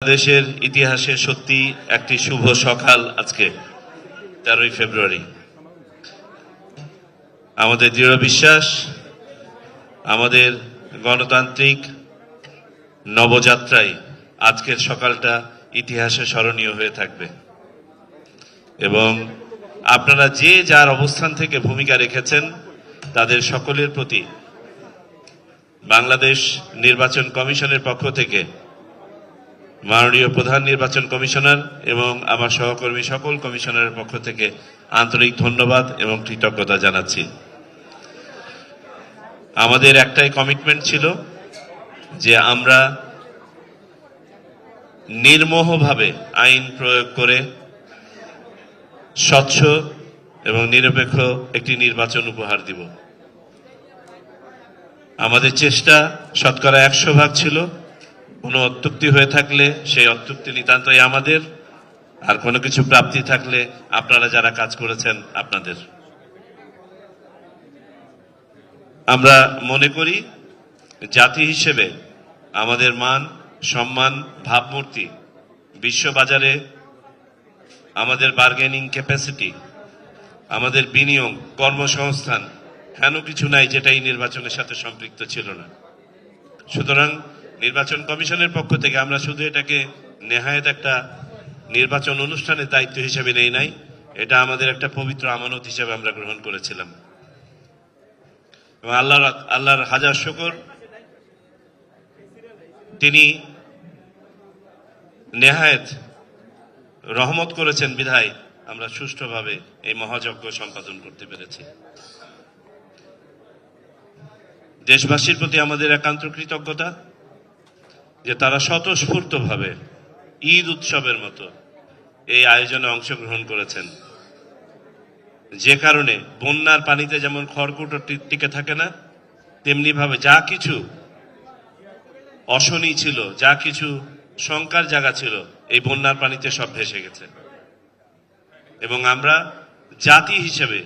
বাংলাদেশের ইতিহাসে সত্যি একটি শুভ সকাল আজকে 13ই ফেব্রুয়ারি। আমাদের দৃঢ় বিশ্বাস আমাদের গণতান্ত্রিক নবযাত্রায় আজকের সকালটা ইতিহাসে স্মরণীয় হয়ে থাকবে এবং আপনারা যে যার অবস্থান থেকে ভূমিকা রেখেছেন তাদের সকলের প্রতি বাংলাদেশ নির্বাচন কমিশনের পক্ষ থেকে মাননীয় প্রধান নির্বাচন কমিশনার এবং আমার সহকর্মী সকল কমিশনারের পক্ষ থেকে আন্তরিক ধন্যবাদ এবং কৃতজ্ঞতা জানাচ্ছি। আমাদের একটাই কমিটমেন্ট ছিল যে আমরা নির্মোহভাবে আইন প্রয়োগ করে স্বচ্ছ এবং নিরপেক্ষ একটি নির্বাচন উপহার দিব। আমাদের চেষ্টা শতকরা 100% ছিল। কোনো অত্যুক্তি হয়ে থাকলে সেই অত্যুক্তি নিতান্তই আমাদের, আর কোনো কিছু প্রাপ্তি থাকলে আপনারা যারা কাজ করেছেন আপনাদের। আমরা মনে করি জাতি হিসেবে আমাদের মান সম্মান ভাবমূর্তি বিশ্ববাজারে আমাদের বার্গেনিং ক্যাপাসিটি আমাদের বিনিয়োগ কর্মসংস্থান হেন কিছু নাই যেটা এই নির্বাচনের সাথে সম্পৃক্ত ছিল না। সুতরাং নির্বাচন কমিশনের পক্ষ থেকে আমরা শুধু এটাকে নেহায়েত একটা নির্বাচন অনুষ্ঠানের দায়িত্ব হিসেবে নেই নাই, এটা আমাদের একটা পবিত্র আমানত হিসেবে আমরা গ্রহণ করেছিলাম এবং আল্লাহর হাজার শুকর তিনি নেহায়েত রহমত করেছেন বিধায় আমরা সুষ্ঠুভাবে এই মহাযজ্ঞ সম্পাদন করতে পেরেছি। দেশবাসীর প্রতি আমাদের একান্ত কৃতজ্ঞতা যে তারা স্বতঃস্ফূর্তভাবে ঈদ উৎসবের মতো এই আয়োজনে অংশগ্রহণ করেছেন, যে কারণে বন্যার পানিতে যেমন খড়কুটো টিকে থাকে না, তেমনি ভাবে যা কিছু অশনি ছিল, যা কিছু শঙ্কার জায়গা ছিল, এই বন্যার পানিতে সব ভেসে গেছে এবং আমরা জাতি হিসেবে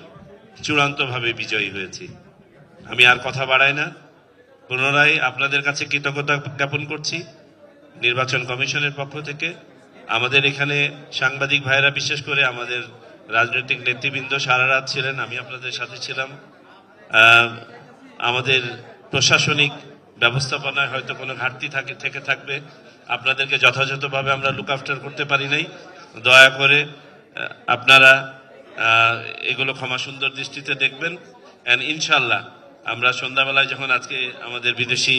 চূড়ান্তভাবে বিজয়ী হয়েছি। আমি আর কথা বাড়াই না, পুনরায় আপনাদের কাছে কৃতজ্ঞতা জ্ঞাপন করছি নির্বাচন কমিশনের পক্ষ থেকে। আমাদের এখানে সাংবাদিক ভাইরা, বিশেষ করে আমাদের রাজনৈতিক নেতৃবৃন্দ সারা রাত ছিলেন, আমি আপনাদের সাথে ছিলাম। আমাদের প্রশাসনিক ব্যবস্থাপনায় হয়তো কোনো ঘাটতি থেকে থাকবে, আপনাদেরকে যথাযথভাবে আমরা লুক আফটার করতে পারি নাই। দয়া করে আপনারা এগুলো ক্ষমা সুন্দর দৃষ্টিতে দেখবেন। অ্যান্ড ইনশাল্লাহ আমরা সন্ধ্যাবেলায় যখন আজকে আমাদের বিদেশি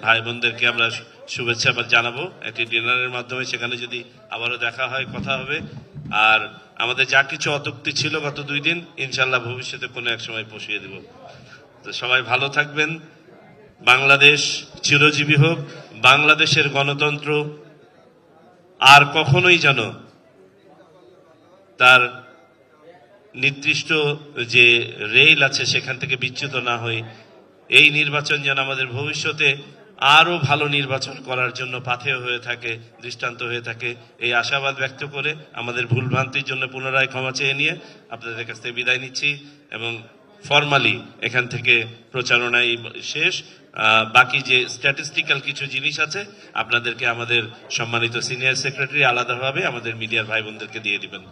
ভাই বোনদেরকে আমরা শুভেচ্ছা জানাবো একটি ডিনারের মাধ্যমে, সেখানে যদি আবারও দেখা হয় কথা হবে। আর আমাদের যা কিছু অত্যুক্তি ছিল গত 2 দিন, ইনশাল্লাহ ভবিষ্যতে কোনো এক সময় পুষিয়ে দেব। তো সবাই ভালো থাকবেন। বাংলাদেশ চিরজীবী হোক। বাংলাদেশের গণতন্ত্র আর কখনোই যেন তার নির্দিষ্ট যে রেল আছে সেখান থেকে বিচ্যুত না হয়। এই নির্বাচন যেন আমাদের ভবিষ্যতে আরো ভালো নির্বাচন করার জন্য পাথেয় হয়ে থাকে, দৃষ্টান্ত হয়ে থাকে, এই আশাবাদ ব্যক্ত করে আমাদের ভুলভ্রান্তির জন্য পুনরায় ক্ষমা চেয়ে নিয়ে আপনাদের কাছ থেকে বিদায় নিচ্ছি এবং ফরমালি এখান থেকে প্রচারণাই শেষ। বাকি যে স্ট্যাটিস্টিক্যাল কিছু জিনিস আছে আপনাদেরকে আমাদের সম্মানিত সিনিয়র সেক্রেটারি আলাদাভাবে আমাদের মিডিয়ার ভাই বোনদেরকে দিয়ে দিবেন।